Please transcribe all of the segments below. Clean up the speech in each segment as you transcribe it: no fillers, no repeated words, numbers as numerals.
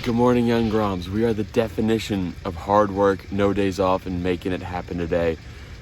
Good morning, young Groms. We are the definition of hard work, no days off, and making it happen today.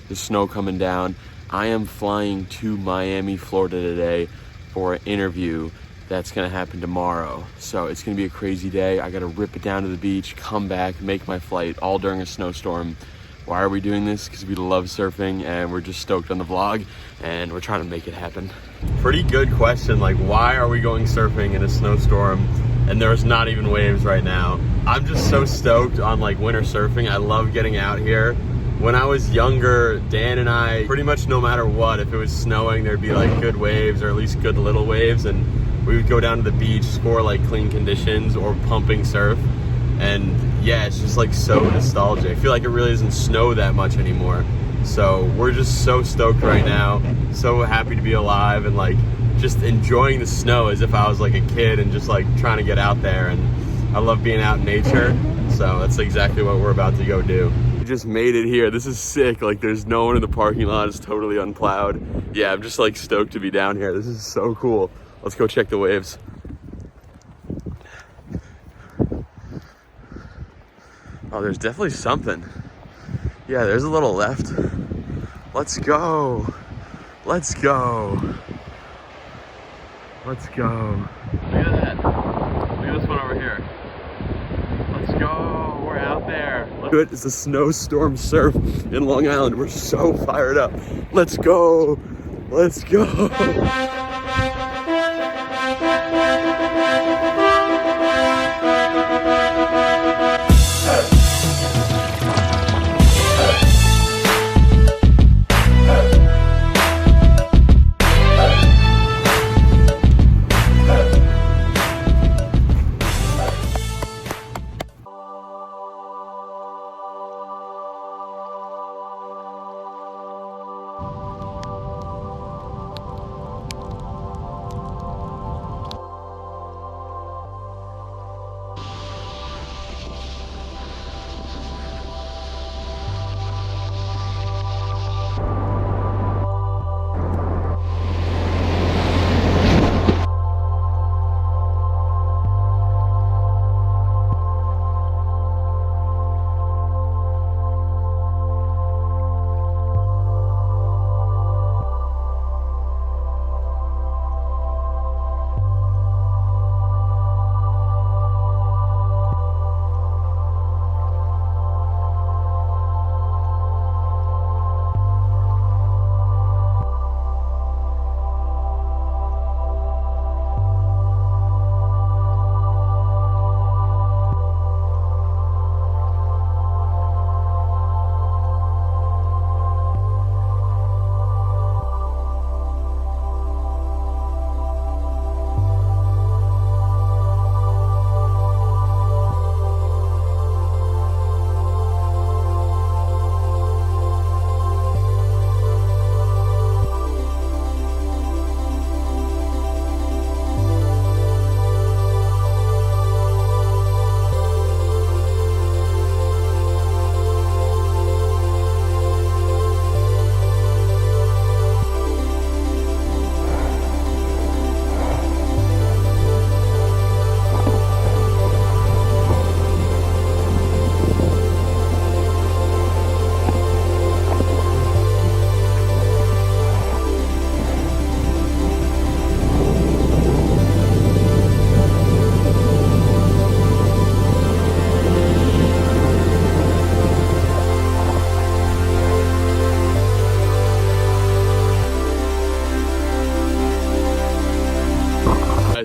There's snow coming down. I am flying to Miami, Florida today for an interview that's gonna happen tomorrow. So it's gonna be a crazy day. I gotta rip it down to the beach, come back, make my flight, all during a snowstorm. Why are we doing this? Because we love surfing and we're just stoked on the vlog and we're trying to make it happen. Pretty good question, like why are we going surfing in a snowstorm and there's not even waves right now? I'm just so stoked on like winter surfing. I love getting out here. When I was younger, Dan and I, pretty much no matter what, if it was snowing, there'd be like good waves or at least good little waves, and we would go down to the beach, score like clean conditions or pumping surf. And yeah, it's just like so nostalgic. I feel like it really doesn't snow that much anymore. So we're just so stoked right now. So happy to be alive and like just enjoying the snow as if I was like a kid and just like trying to get out there. And I love being out in nature. So that's exactly what we're about to go do. We just made it here. This is sick. Like there's no one in the parking lot. It's totally unplowed. Yeah, I'm just like stoked to be down here. This is so cool. Let's go check the waves. Oh, there's definitely something. Yeah, there's a little left. Let's go. Let's go. Let's go. Look at that. Look at this one over here. Let's go. We're out there. Good. It's a snowstorm surf in Long Island. We're so fired up. Let's go. Let's go.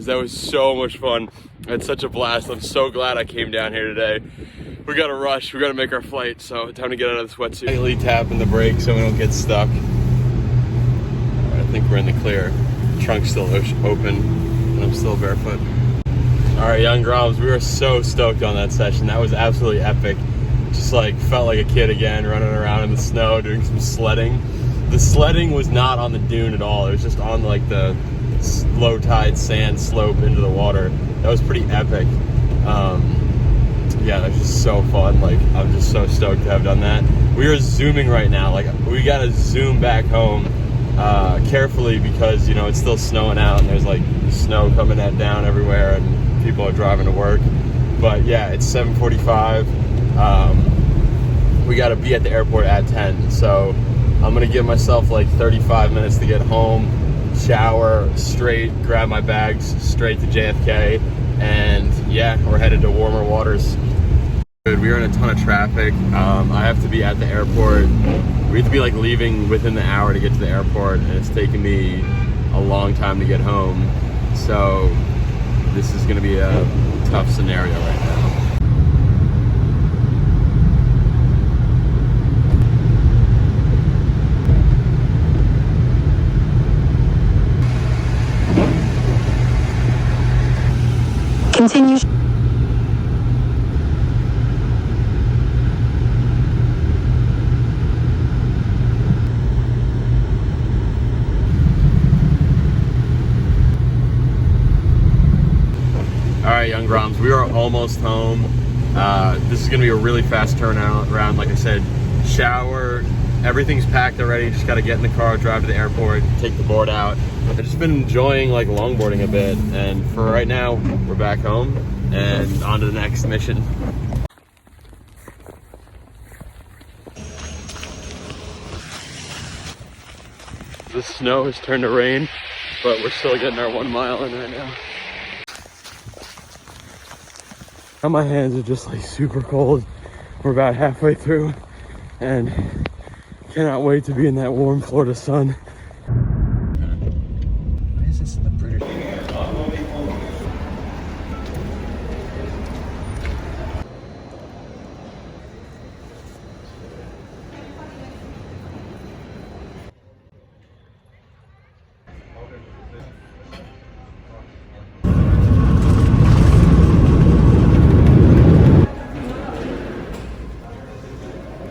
That was so much fun. I had such a blast. I'm so glad I came down here today. We gotta rush, we gotta make our flight, so time to get out of the sweatsuit. Lightly tapping the brake so we don't get stuck. All right, I think we're in the clear. Trunk's still open, and I'm still barefoot. All right, young Groms, we were so stoked on that session. That was absolutely epic. Just like felt like a kid again, running around in the snow, doing some sledding. The sledding was not on the dune at all. It was just on like the low tide sand slope into the water. That was pretty epic. Yeah, that was just so fun. Like I'm just so stoked to have done that. We are zooming right now. Like we gotta zoom back home carefully because you know it's still snowing out and there's like snow coming down everywhere and people are driving to work. But yeah, it's 7:45. We gotta be at the airport at 10. So I'm gonna give myself like 35 minutes to get home, shower, straight, grab my bags, straight to JFK. And yeah, we're headed to warmer waters. We are in a ton of traffic. I have to be at the airport. We have to be like leaving within the hour to get to the airport, and it's taking me a long time to get home. So this is gonna be a tough scenario right now. Continue. All right, young Groms, we are almost home. This is gonna be a really fast turnaround. Like I said, shower, everything's packed already. Just gotta get in the car, drive to the airport, take the board out. I've just been enjoying like longboarding a bit, and for right now, we're back home and on to the next mission. The snow has turned to rain, but we're still getting our 1 mile in right now. Now my hands are just like super cold. We're about halfway through and cannot wait to be in that warm Florida sun. Why is this in the British?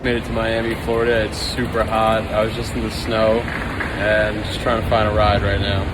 Made it to Miami, Florida. It's super hot. I was just in the snow and just trying to find a ride right now.